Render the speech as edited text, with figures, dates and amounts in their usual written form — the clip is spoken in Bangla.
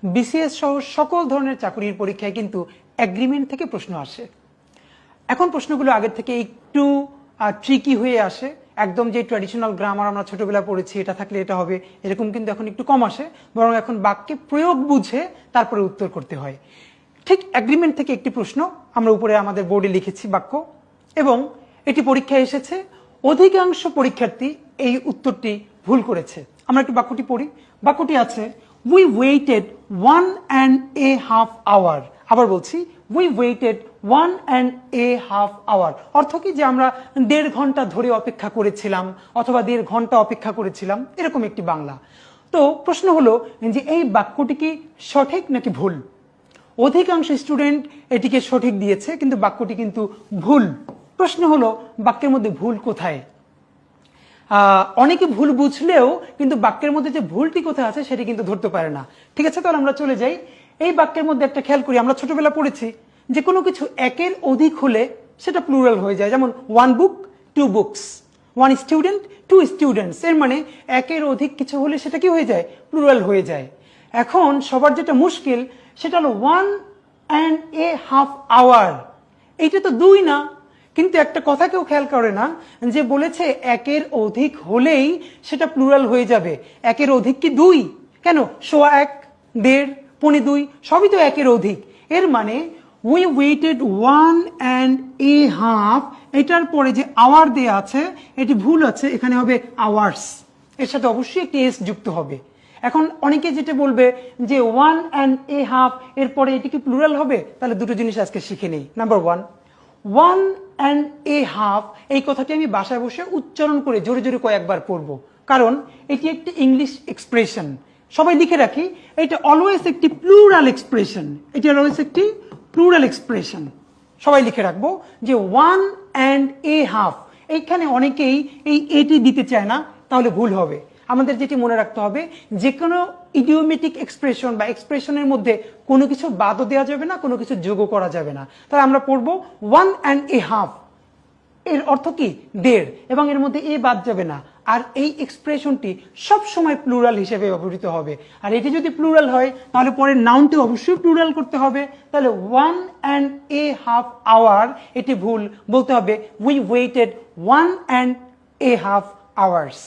বিসিএস সহ সকল ধরনের চাকরির পরীক্ষায় কিন্তু এগ্রিমেন্ট থেকে প্রশ্ন আসে। এখন প্রশ্নগুলো আগের থেকে একটু ট্রিকি হয়ে আসে। একদম যে ট্র্যাডিশনাল গ্রামার আমরা ছোটবেলা পড়েছি, এটা থাকলে এটা হবে, এরকম কিন্তু এখন একটু কম আসে, বরং এখন বাক্যে প্রয়োগ বুঝে তারপরে উত্তর করতে হয়। ঠিক এগ্রিমেন্ট থেকে একটি প্রশ্ন আমরা উপরে আমাদের বোর্ডে লিখেছি বাক্য, এবং এটি পরীক্ষায় এসেছে। অধিকাংশ পরীক্ষার্থী এই উত্তরটি ভুল করেছে। আমরা একটু বাক্যটি পড়ি। বাক্যটি আছে, উই ওয়েটেড 1.5 hour। আবার বলছি, উই ওয়েটেড 1.5 hour। অর্থ কি, যে আমরা 1.5 ঘন্টা ধরে অপেক্ষা করেছিলাম অথবা 1.5 ঘন্টা অপেক্ষা করেছিলাম, এরকম একটি বাংলা। তো প্রশ্ন হলো যে এই বাক্যটি কি সঠিক নাকি ভুল? অধিকাংশ স্টুডেন্ট এটিকে সঠিক দিয়েছে, কিন্তু বাক্যটি কিন্তু ভুল। প্রশ্ন হলো বাক্যের মধ্যে ভুল কোথায়? অনেকে ভুল বুঝলেও কিন্তু বাক্যের মধ্যে যে ভুলটি কোথায় আছে সেটি কিন্তু ধরতে পারে না। ঠিক আছে, তাহলে আমরা চলে যাই। এই বাক্যের মধ্যে একটা খেয়াল করি, আমরা ছোটবেলা পড়েছি যে কোনো কিছু একের অধিক হলে সেটা প্লুরাল হয়ে যায়। যেমন 1 book 2 books, 1 student 2 students। এর মানে একের অধিক কিছু হলে সেটা কি হয়ে যায়? প্লুরাল হয়ে যায়। এখন সবার যেটা মুশকিল সেটা হলো 1.5 hour। এইটা তো 2 না, কিন্তু একটা কথা কেউ খেয়াল করে না, যে বলেছে একের অধিক হলেই সেটা প্লুরাল হয়ে যাবে। একের অধিক কি 2? কেন? 1.25, 1.5, 2.25 সবই তো একের অধিক। এর মানে উই ওয়েটেড 1.5, এটার পরে যে আওয়ার দেয়া আছে এটি ভুল আছে, এখানে হবে আওয়ার্স। এর সাথে অবশ্যই একটি এস যুক্ত হবে। এখন অনেকে যেটা বলবে যে 1.5 এরপরে এটি কি প্লুরাল হবে? তাহলে দুটো জিনিস আজকে শিখে নেই। নাম্বার 1, 1.5 এই কথাটি আমি বাসায় বসে উচ্চারণ করে জোরে জোরে কয়েকবার পড়বো, কারণ এটি একটি ইংলিশ এক্সপ্রেশন। সবাই লিখে রাখি, এটা অলওয়েজ একটি প্লুরাল এক্সপ্রেশন। এটি অলওয়েজ একটি প্লুরাল এক্সপ্রেশন। সবাই লিখে রাখবো যে 1.5। এইখানে অনেকেই এই এটি দিতে চায় না, তাহলে ভুল হবে। আমাদের যেটি মনে রাখতে হবে, যে কোনো ইডিওমেটিক এক্সপ্রেশন বা এক্সপ্রেশনের মধ্যে কোনো কিছু বাদও দেওয়া যাবে না, কোনো কিছু যোগও করা যাবে না। তাহলে আমরা পড়বো 1.5, এর অর্থ কি? 1.5, এবং এর মধ্যে এ বাদ যাবে না। আর এই এক্সপ্রেশনটি সব সময় প্লুরাল হিসেবে ব্যবহৃত হবে। আর এটি যদি প্লুরাল হয় তাহলে পরের নাউনটি অবশ্যই প্লুরাল করতে হবে। তাহলে 1.5 hour এটি ভুল, বলতে হবে উই ওয়েটেড 1.5 hours।